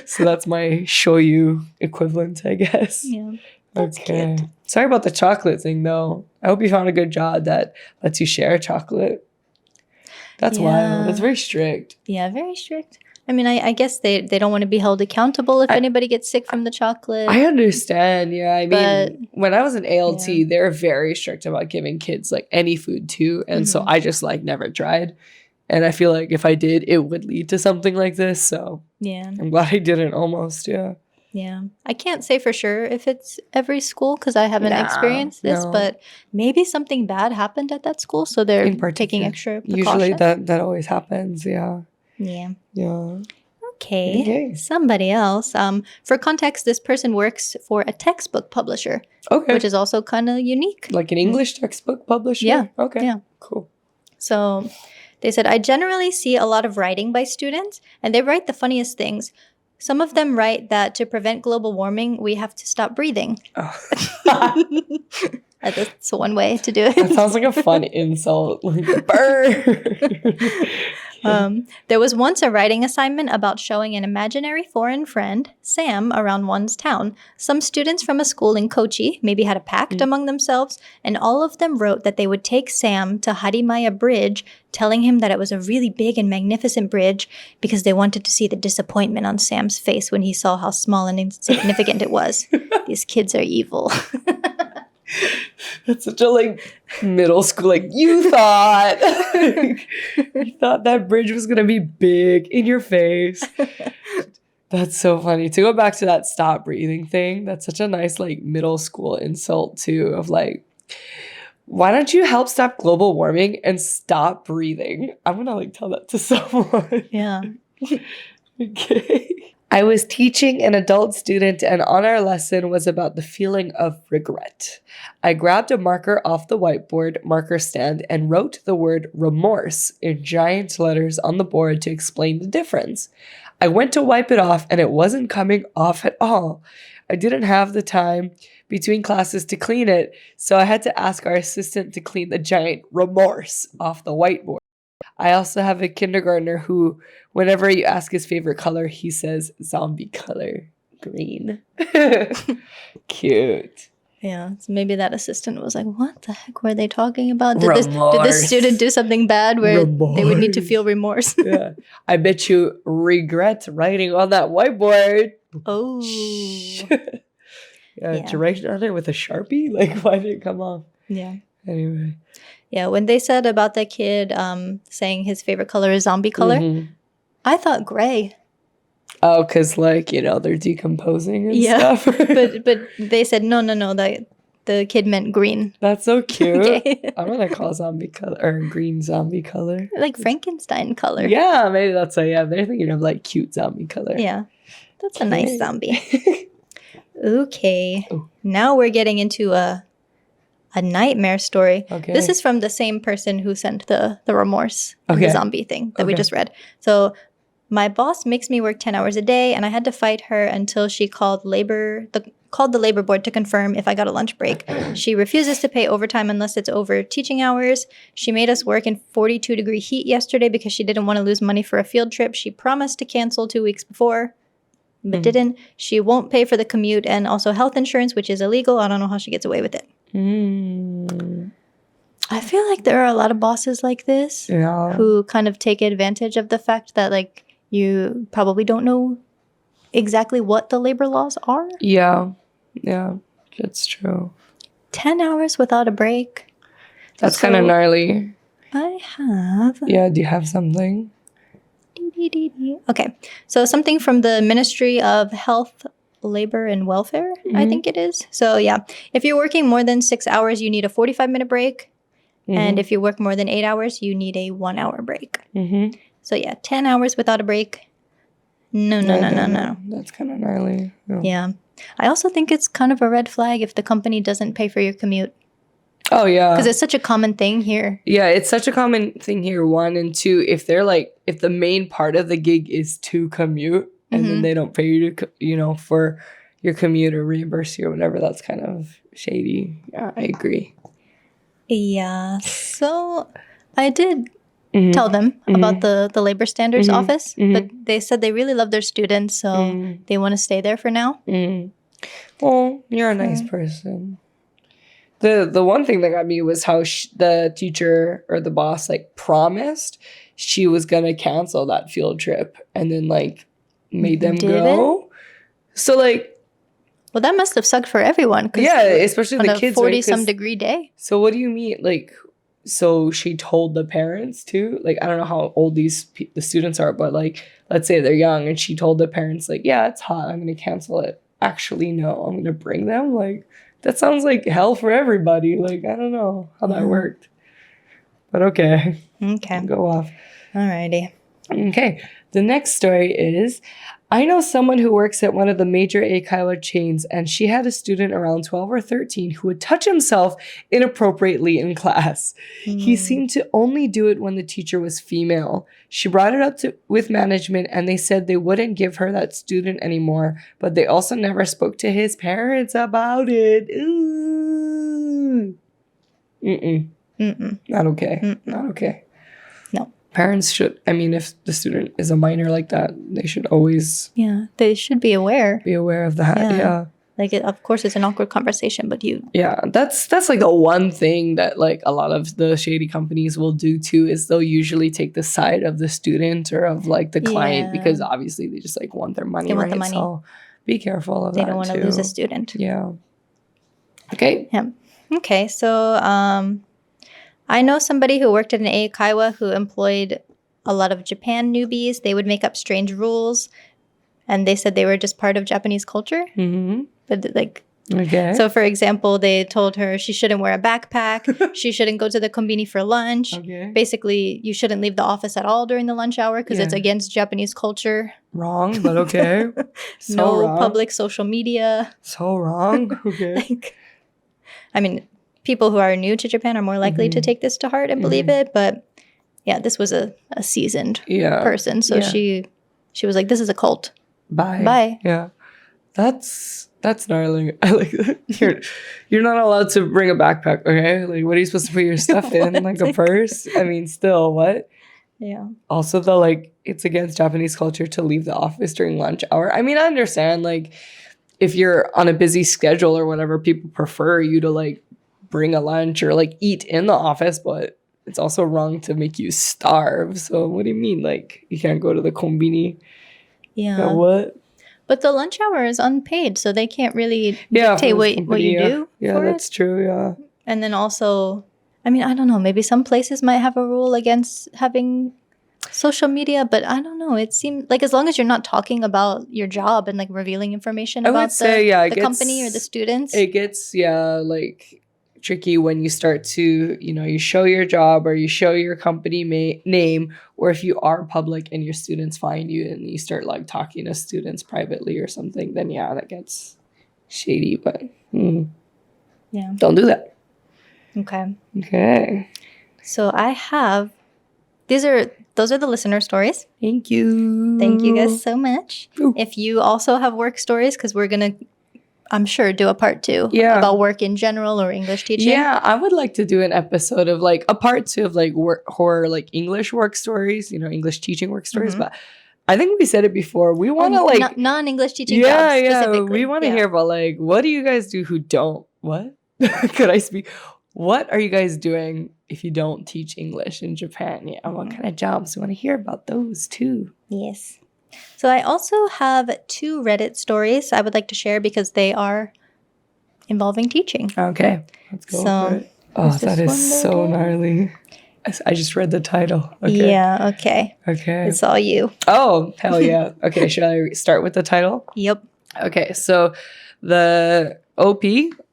So that's my shoyu equivalent, I guess. Yeah. That's okay. cute. Sorry about the chocolate thing, though. I hope you found a good job that lets you share chocolate. That's wild. It's very strict. Yeah, very strict. I mean, I guess they don't want to be held accountable if anybody gets sick from the chocolate. I understand. Yeah. I mean, when I was in ALT, they're very strict about giving kids like any food too. And so I just like never tried. And I feel like if I did, it would lead to something like this. So yeah, I'm glad I didn't almost. Yeah. Yeah. I can't say for sure if it's every school because I haven't experienced this, but maybe something bad happened at that school. So they're taking extra precautions. Usually that always happens. Yeah. Yeah. Yeah. Okay. Somebody else. For context, this person works for a textbook publisher. Okay. Which is also kind of unique. Like an English textbook publisher? Yeah. Okay. Yeah. Cool. So they said, I generally see a lot of writing by students, and they write the funniest things. Some of them write that to prevent global warming, we have to stop breathing. Oh. That's one way to do it. That sounds like a fun insult. Like, burn! There was once a writing assignment about showing an imaginary foreign friend, Sam, around one's town. Some students from a school in Kochi maybe had a pact among themselves, and all of them wrote that they would take Sam to Harimaya Bridge, telling him that it was a really big and magnificent bridge because they wanted to see the disappointment on Sam's face when he saw how small and insignificant it was. These kids are evil. That's such a like middle school, like you thought that bridge was gonna be big in your face. That's so funny. To go back to that stop breathing thing, that's such a nice like middle school insult too, of like, why don't you help stop global warming and stop breathing? I'm gonna like tell that to someone. Yeah. Okay. I was teaching an adult student, and on our lesson was about the feeling of regret. I grabbed a marker off the whiteboard marker stand and wrote the word remorse in giant letters on the board to explain the difference. I went to wipe it off, and it wasn't coming off at all. I didn't have the time between classes to clean it, so I had to ask our assistant to clean the giant remorse off the whiteboard. I also have a kindergartner who, whenever you ask his favorite color, he says zombie color, green. Cute. Yeah, so maybe that assistant was like, what the heck were they talking about? Did this student do something bad where they would need to feel remorse? Yeah. I bet you regret writing on that whiteboard. Oh. Yeah. Did you write on it with a Sharpie? Like, why did it come off? Yeah. Anyway. Yeah, when they said about the kid saying his favorite color is zombie color, I thought gray. Oh, because like, they're decomposing and stuff. but they said no, that the kid meant green. That's so cute. Okay. I'm gonna call zombie color or green zombie color. Like Frankenstein color. Yeah, maybe that's they're thinking of like cute zombie color. Yeah. That's a nice zombie. Okay. Ooh. Now we're getting into a nightmare story. Okay. This is from the same person who sent the remorse and the zombie thing that we just read. So my boss makes me work 10 hours a day, and I had to fight her until she called the labor board to confirm if I got a lunch break. She refuses to pay overtime unless it's over teaching hours. She made us work in 42-degree heat yesterday because she didn't want to lose money for a field trip. She promised to cancel 2 weeks before, but didn't. She won't pay for the commute and also health insurance, which is illegal. I don't know how she gets away with it. I feel like there are a lot of bosses like this who kind of take advantage of the fact that like you probably don't know exactly what the labor laws are. Yeah, that's true. 10 hours without a break. That's kind of gnarly. I have. Yeah, do you have something? Okay, so something from the Ministry of Health, Labor and Welfare, I think it is. So yeah, if you're working more than 6 hours, you need a 45-minute break. And if you work more than 8 hours, you need a 1 hour break. So yeah, 10 hours without a break. No. That's kind of gnarly. Yeah. I also think it's kind of a red flag if the company doesn't pay for your commute. Oh, yeah. Because it's such a common thing here. Yeah, it's such a common thing here, one. And two, if they're like, if the main part of the gig is to commute and then they don't pay you to, for your commute or reimburse you or whatever, that's kind of shady. Yeah, I agree. Yeah. So I did tell them about the labor standards office, but they said they really love their students, so they want to stay there for now. Well, you're a nice person. The one thing that got me was how the teacher or the boss like promised she was gonna cancel that field trip and then like made them go. So like, well, that must have sucked for everyone. Yeah, especially the kids. 40-some degree day. So what do you mean? Like, so she told the parents too? Like, I don't know how old the students are, but like, let's say they're young and she told the parents like, yeah, it's hot, I'm going to cancel it. Actually, no, I'm going to bring them. Like, that sounds like hell for everybody. Like, I don't know how that worked. But okay. Okay. Go off. Alrighty. Okay. The next story is, I know someone who works at one of the major eikaiwa chains, and she had a student around 12 or 13 who would touch himself inappropriately in class. He seemed to only do it when the teacher was female. She brought it up with management, and they said they wouldn't give her that student anymore, but they also never spoke to his parents about it. Ooh. Not okay. Not okay. No. Parents should, I mean, if the student is a minor like that, they should always... Yeah, they should be aware. Be aware of that, yeah. Like, of course, it's an awkward conversation, but you... Yeah, that's like the one thing that, like, a lot of the shady companies will do, too, is they'll usually take the side of the student or of, like, the client, because obviously they just, like, want their money, want the money. So be careful of that, They don't want to lose a student. Yeah. Okay. Yeah. Okay, so... I know somebody who worked at an eikaiwa who employed a lot of Japan newbies. They would make up strange rules, and they said they were just part of Japanese culture. But like, so for example, they told her she shouldn't wear a backpack. She shouldn't go to the conbini for lunch. Basically, you shouldn't leave the office at all during the lunch hour because it's against Japanese culture. Wrong, but okay. So no wrong. Public social media. So wrong. Okay. Like, I mean, people who are new to Japan are more likely to take this to heart and believe it. But yeah, this was a seasoned person. So she was like, this is a cult. Bye. Yeah. That's gnarly. I like that. You're not allowed to bring a backpack, okay? Like, what are you supposed to put your stuff in? Like a purse? I mean, still, what? Yeah. Also, though, like, it's against Japanese culture to leave the office during lunch hour. I mean, I understand, like, if you're on a busy schedule or whatever, people prefer you to, like, bring a lunch or like eat in the office, but it's also wrong to make you starve. So what do you mean? Like, you can't go to the konbini? Yeah. What? But the lunch hour is unpaid, so they can't really dictate what you do. Yeah, that's true. Yeah. And then also, I mean, I don't know. Maybe some places might have a rule against having social media, but I don't know. It seems like as long as you're not talking about your job and like revealing information about the company or the students. It gets, like tricky when you start to, you show your job or you show your company name, or if you are public and your students find you and you start like talking to students privately or something, then that gets shady, but don't do that. Okay. So I have, those are the listener stories. Thank you guys so much. Ooh. If you also have work stories, because we're going to, I'm sure, do a part 2 about work in general or English teaching. Yeah, I would like to do an episode of like a part 2 of like horror, like English work stories, English teaching work stories. But I think we said it before. We want to like non-English teaching jobs specifically. We want to hear about like, what do you guys do who don't? What? Could I speak? What are you guys doing if you don't teach English in Japan? Yeah, what kind of jobs? We want to hear about those too. Yes. So I also have 2 Reddit stories I would like to share because they are involving teaching. Okay, let's go for it. Oh, that is so gnarly. I just read the title. Okay. Yeah, okay. Okay. It's all you. Oh, hell yeah. Okay, should I start with the title? Yep. Okay, so the OP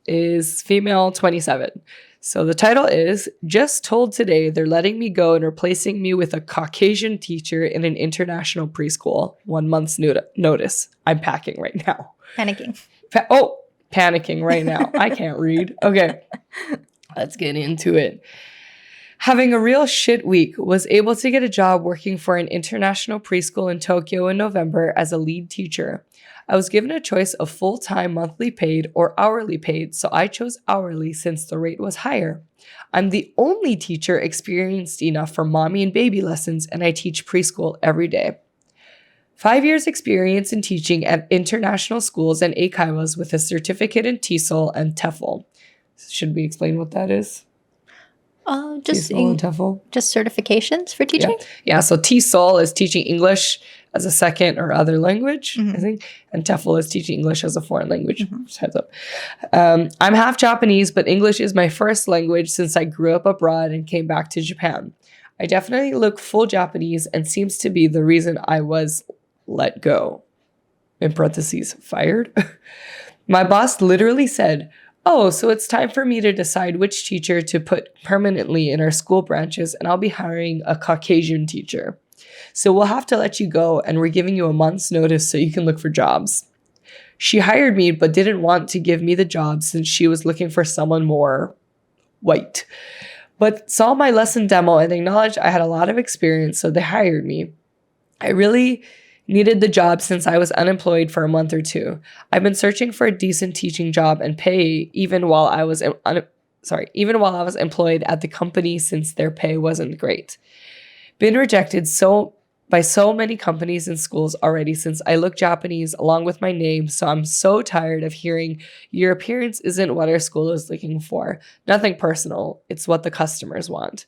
is female 27. So the title is, just told today they're letting me go and replacing me with a Caucasian teacher in an international preschool. 1 month's notice. I'm packing right now. Panicking. Panicking right now. I can't read. Okay, let's get into it. Having a real shit week, was able to get a job working for an international preschool in Tokyo in November as a lead teacher. I was given a choice of full-time monthly paid or hourly paid, so I chose hourly since the rate was higher. I'm the only teacher experienced enough for mommy and baby lessons, and I teach preschool every day. 5 years experience in teaching at international schools and eikaiwas with a certificate in TESOL and TEFL. Should we explain what that is? Just TESOL and TEFL? Just certifications for teaching? Yeah, so TESOL is teaching English as a second or other language, I think. And TEFL is teaching English as a foreign language. Just heads up. I'm half Japanese, but English is my first language since I grew up abroad and came back to Japan. I definitely look full Japanese and seems to be the reason I was let go. In parentheses, fired. My boss literally said, "Oh, so it's time for me to decide which teacher to put permanently in our school branches, and I'll be hiring a Caucasian teacher." So we'll have to let you go, and we're giving you a month's notice so you can look for jobs. She hired me but didn't want to give me the job since she was looking for someone more white. But saw my lesson demo and acknowledged I had a lot of experience, so they hired me. I really needed the job since I was unemployed for a month or two. I've been searching for a decent teaching job and pay even while I was employed at the company since their pay wasn't great. Been rejected by so many companies and schools already since I look Japanese along with my name, so I'm so tired of hearing your appearance isn't what our school is looking for. Nothing personal, it's what the customers want.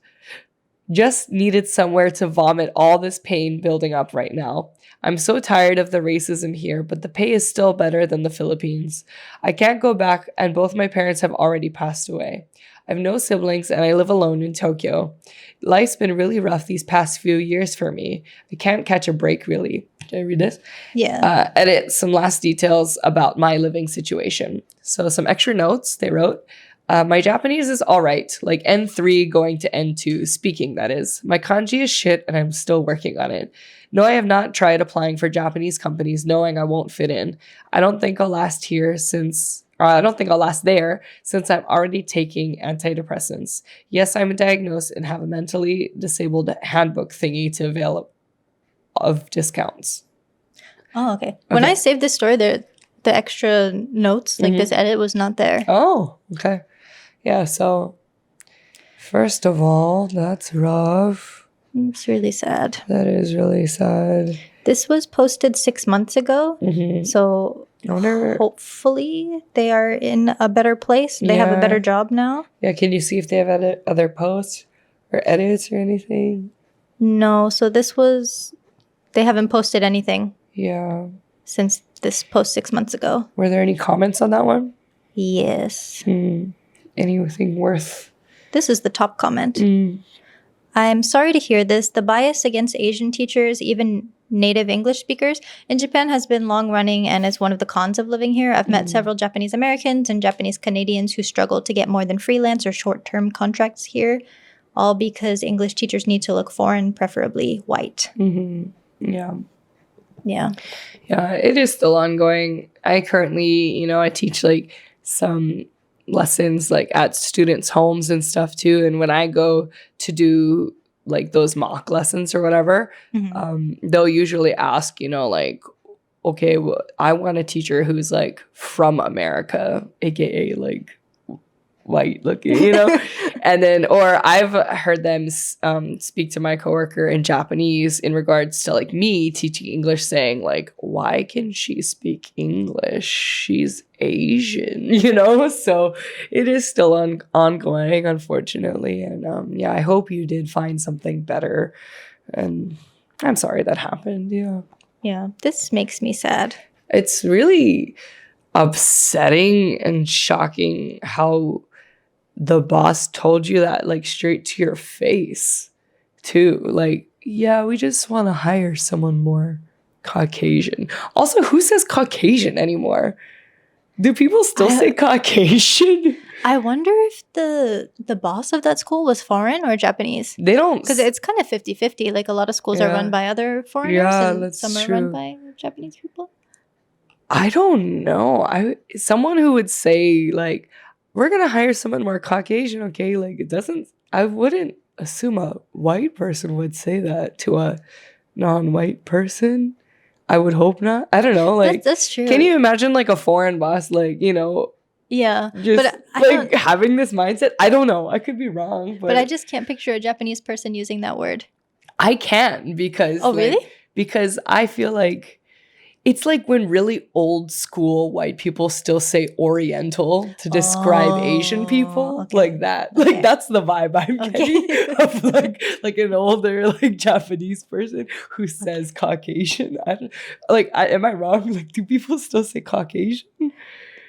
Just needed somewhere to vomit all this pain building up right now. I'm so tired of the racism here, but the pay is still better than the Philippines. I can't go back, and both my parents have already passed away. I have no siblings, and I live alone in Tokyo. Life's been really rough these past few years for me. I can't catch a break, really. Did I read this? Yeah. Edit some last details about my living situation. So some extra notes they wrote. My Japanese is all right, like N3 going to N2, speaking that is. My kanji is shit and I'm still working on it. No, I have not tried applying for Japanese companies knowing I won't fit in. I don't think I'll last there since I'm already taking antidepressants. Yes, I'm diagnosed and have a mentally disabled handbook thingy to avail of discounts. Oh, okay. When I saved this story, the extra notes, like this edit was not there. Oh, okay. Yeah, so first of all, that's rough. It's really sad. That is really sad. This was posted 6 months ago, so hopefully they are in a better place. They have a better job now. Yeah, can you see if they have other posts or edits or anything? No, so they haven't posted anything. Yeah. Since this post 6 months ago. Were there any comments on that one? Yes. Anything worth? This is the top comment. I'm sorry to hear this. The bias against Asian teachers, even native English speakers, in Japan has been long running and is one of the cons of living here. I've met several Japanese Americans and Japanese Canadians who struggle to get more than freelance or short-term contracts here, all because English teachers need to look foreign, preferably white. Yeah. Yeah. Yeah, it is still ongoing. I currently, I teach like some lessons like at students' homes and stuff too. And when I go to do like those mock lessons or whatever, they'll usually ask, like, okay, well, I want a teacher who's like from America, aka like white looking, and then, or I've heard them speak to my coworker in Japanese in regards to like me teaching English, saying like, why can she speak English? She's Asian, so it is still ongoing, unfortunately. And I hope you did find something better, and I'm sorry that happened. Yeah, this makes me sad. It's really upsetting and shocking how the boss told you that like straight to your face too. Like, yeah, we just want to hire someone more Caucasian. Also, who says Caucasian anymore? Do people still say Caucasian? I wonder if the boss of that school was foreign or Japanese. They don't. Because it's kind of 50-50. Like a lot of schools are run by other foreigners and some are run by Japanese people. I don't know. Someone who would say like, we're going to hire someone more Caucasian, okay? Like, I wouldn't assume a white person would say that to a non-white person. I would hope not. I don't know. Like, that's true. Can you imagine like a foreign boss, like, yeah, just like having this mindset? I don't know. I could be wrong. But I just can't picture a Japanese person using that word. I can because. Oh, really? Because I feel like it's like when really old school white people still say Oriental to describe Asian people, like that. Like that's the vibe I'm getting of like an older like Japanese person who says Caucasian. Am I wrong? Like, do people still say Caucasian?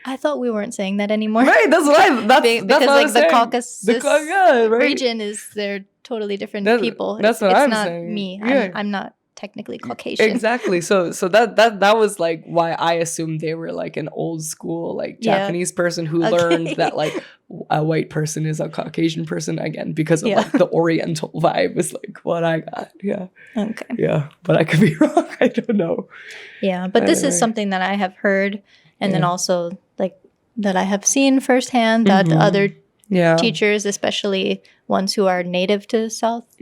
I thought we weren't saying that anymore. Right, that's because what like I'm the saying. Caucasus region is they're totally different people. That's what I'm saying. It's not me. Yeah. I'm not technically Caucasian. Exactly. So that was like why I assumed they were like an old school like Japanese person who learned that like a white person is a Caucasian person again because of like the Oriental vibe is like what I got. Yeah. Okay. Yeah, but I could be wrong. I don't know. Yeah, but this is something that I have heard, and then also like that I have seen firsthand that other teachers, especially ones who are native to Southeast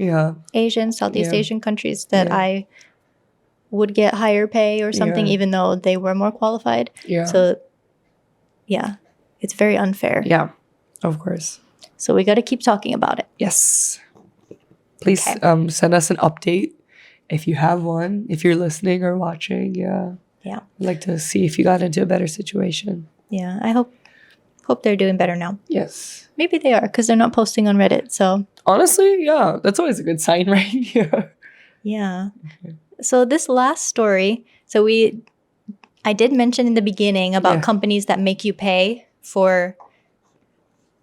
Asian countries, that I would get higher pay or something, even though they were more qualified. Yeah. So, it's very unfair. Yeah, of course. So we got to keep talking about it. Yes. Please send us an update if you have one, if you're listening or watching. Yeah. I'd like to see if you got into a better situation. Yeah, I hope they're doing better now. Yes. Maybe they are because they're not posting on Reddit. So honestly, yeah, that's always a good sign, right? Yeah. Okay. So this last story, I did mention in the beginning about companies that make you pay for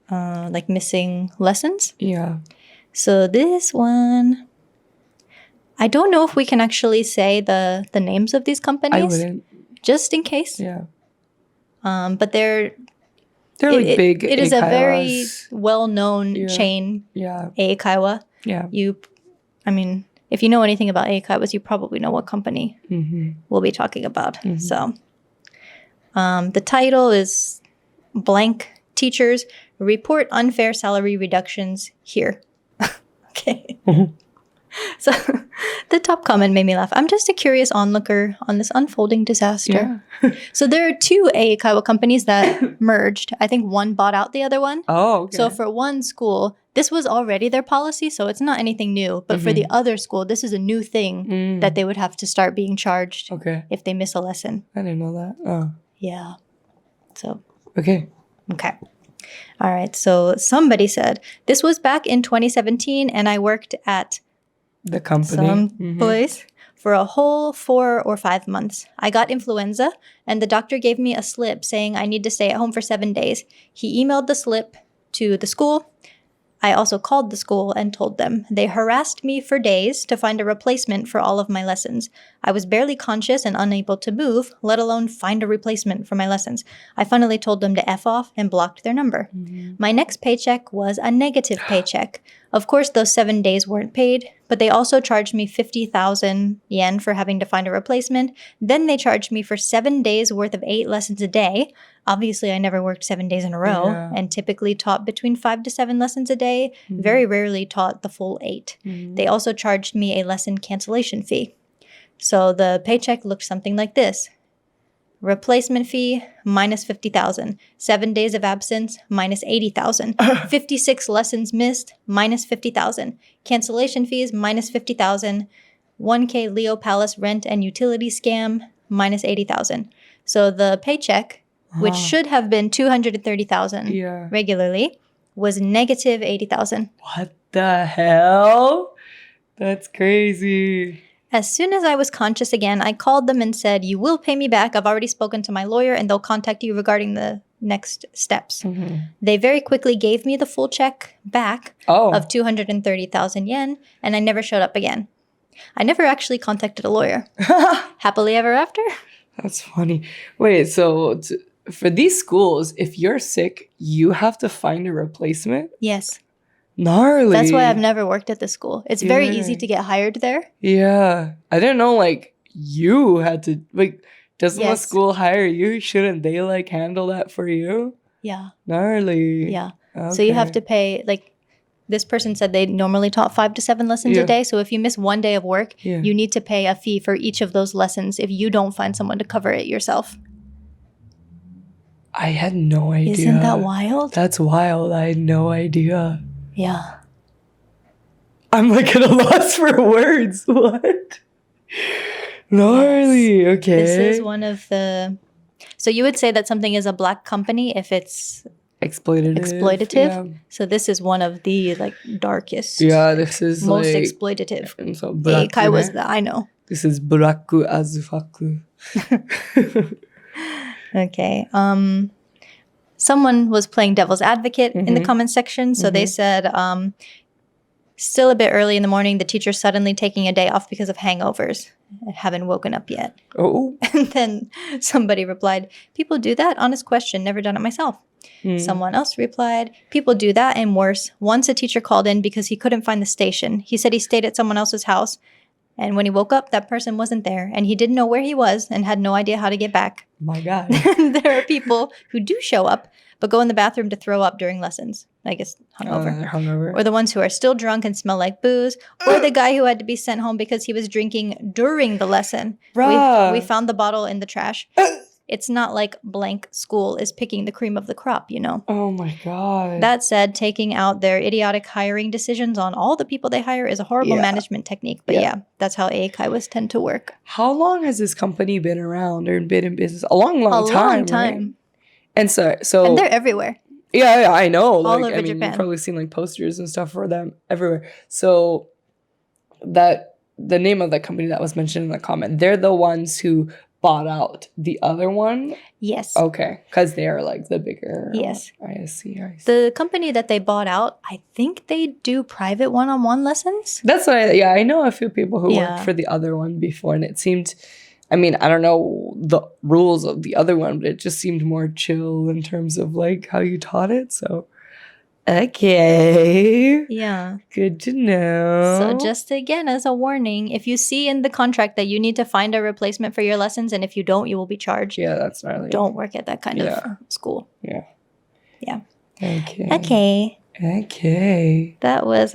like missing lessons. Yeah. So this one, I don't know if we can actually say the names of these companies. I wouldn't. Just in case. Yeah. But they're like big. It is a very well-known chain. Yeah. Eikaiwa. Yeah. If you know anything about Eikaiwas, you probably know what company we'll be talking about. Mm-hmm. So, the title is blank teachers report unfair salary reductions here. Okay. Mm-hmm. So, the top comment made me laugh. I'm just a curious onlooker on this unfolding disaster. Yeah. So, there are two Eikaiwa companies that merged. I think one bought out the other one. Oh, okay. So, for one school, this was already their policy, so it's not anything new. But for the other school, this is a new thing that they would have to start being charged if they miss a lesson. I didn't know that. Oh. Yeah. So. Okay. All right. So, somebody said, this was back in 2017, and I worked at the company. Some place for a whole 4 or 5 months. I got influenza, and the doctor gave me a slip saying I need to stay at home for 7 days. He emailed the slip to the school. I also called the school and told them. They harassed me for days to find a replacement for all of my lessons. I was barely conscious and unable to move, let alone find a replacement for my lessons. I finally told them to F off and blocked their number. My next paycheck was a negative paycheck. Of course, those 7 days weren't paid, but they also charged me 50,000 yen for having to find a replacement. Then they charged me for 7 days worth of 8 lessons a day. Obviously, I never worked 7 days in a row and typically taught between 5 to 7 lessons a day. Very rarely taught the full 8. They also charged me a lesson cancellation fee. So the paycheck looked something like this. Replacement fee, minus 50,000. 7 days of absence, minus 80,000. 56 lessons missed, minus 50,000. Cancellation fees, minus 50,000. 1K Leo Palace rent and utility scam, minus 80,000. So the paycheck, which should have been 230,000 regularly, was negative 80,000. What the hell? That's crazy. As soon as I was conscious again, I called them and said, you will pay me back. I've already spoken to my lawyer and they'll contact you regarding the next steps. They very quickly gave me the full check back of 230,000 yen, and I never showed up again. I never actually contacted a lawyer. Happily ever after? That's funny. Wait, so for these schools, if you're sick, you have to find a replacement? Yes. Gnarly. That's why I've never worked at the school. It's very easy to get hired there. Yeah. I didn't know, like, you had to, like, doesn't the school hire you? Shouldn't they, like, handle that for you? Yeah. Gnarly. Yeah. Okay. So you have to pay, like, this person said they normally taught 5 to 7 lessons a day. So if you miss 1 day of work, you need to pay a fee for each of those lessons if you don't find someone to cover it yourself. I had no idea. Isn't that wild? That's wild. I had no idea. Yeah. I'm like at a loss for words. What? Gnarly. Yes. Okay. This is one of the... So you would say that something is a black company if it's... Exploitative. Yeah. So this is one of the, like, darkest... Yeah, this is most like... exploitative. So Eikaiwas that I know. This is buraku as fuck. Okay. Someone was playing devil's advocate in the comment section. So they said, Still a bit early in the morning, the teacher suddenly taking a day off because of hangovers. I haven't woken up yet. Oh. And then somebody replied, people do that? Honest question. Never done it myself. Someone else replied, people do that and worse. Once a teacher called in because he couldn't find the station. He said he stayed at someone else's house. And when he woke up, that person wasn't there. And he didn't know where he was and had no idea how to get back. My God. There are people who do show up, but go in the bathroom to throw up during lessons. I guess hungover. They're hungover. Or the ones who are still drunk and smell like booze. Or the guy who had to be sent home because he was drinking during the lesson. Bruh. We found the bottle in the trash. It's not like blank school is picking the cream of the crop, you know. Oh my God. That said, taking out their idiotic hiring decisions on all the people they hire is a horrible management technique. But yeah, that's how Eikaiwas tend to work. How long has this company been around or been in business? A long time. Right? And so and they're everywhere. Yeah, I know. All over Japan. You've probably seen like posters and stuff for them everywhere. So that the name of the company that was mentioned in the comment, they're the ones who bought out the other one? Yes. Okay. Because they are like the bigger Yes. one. I see. The company that they bought out, I think they do private one-on-one lessons. That's why, I know a few people who worked for the other one before, and it seemed, I mean, I don't know the rules of the other one, but it just seemed more chill in terms of like how you taught it. So, okay. Yeah. Good to know. So just again, as a warning, if you see in the contract that you need to find a replacement for your lessons, and if you don't, you will be charged. Yeah, that's gnarly. Don't work at that kind of school. Yeah. Yeah. Okay. That was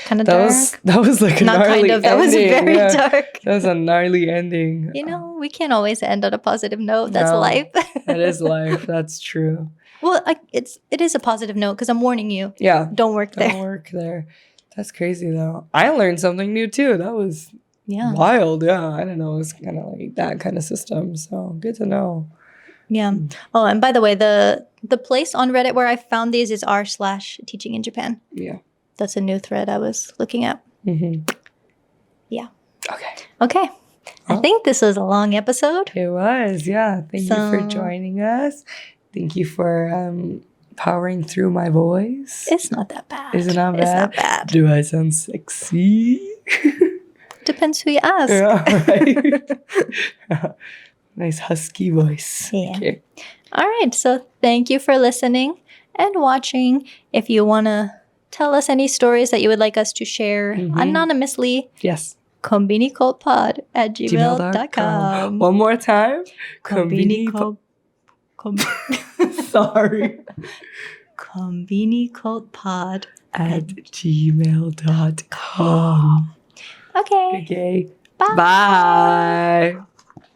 kind of dark. That was like a Not gnarly kind of. That was ending. very dark. That was a gnarly ending. You know, we can't always end on a positive note. That's life. That is life. That's true. Well, it is a positive note because I'm warning you. Yeah. Don't work there. Don't work there. That's crazy though. I learned something new too. That was wild. Yeah. I didn't know it was kind of like that kind of system. So good to know. Yeah. Oh, and by the way, the place on Reddit where I found these is r/teaching in Japan. Yeah. That's a new thread I was looking at. Mm-hmm. Yeah. Okay. I think this was a long episode. It was. Yeah. Thank you for joining us. Thank you for powering through my voice. It's not that bad. Is it not bad? It's not bad. Do I sound sexy? Depends who you ask. Yeah, right. Nice husky voice. Yeah. Okay. All right. So thank you for listening and watching. If you want to tell us any stories that you would like us to share anonymously, yes. conbinicultpod@gmail.com. One more time. Sorry. conbinicultpod@gmail.com. gmail.com. Okay. Bye.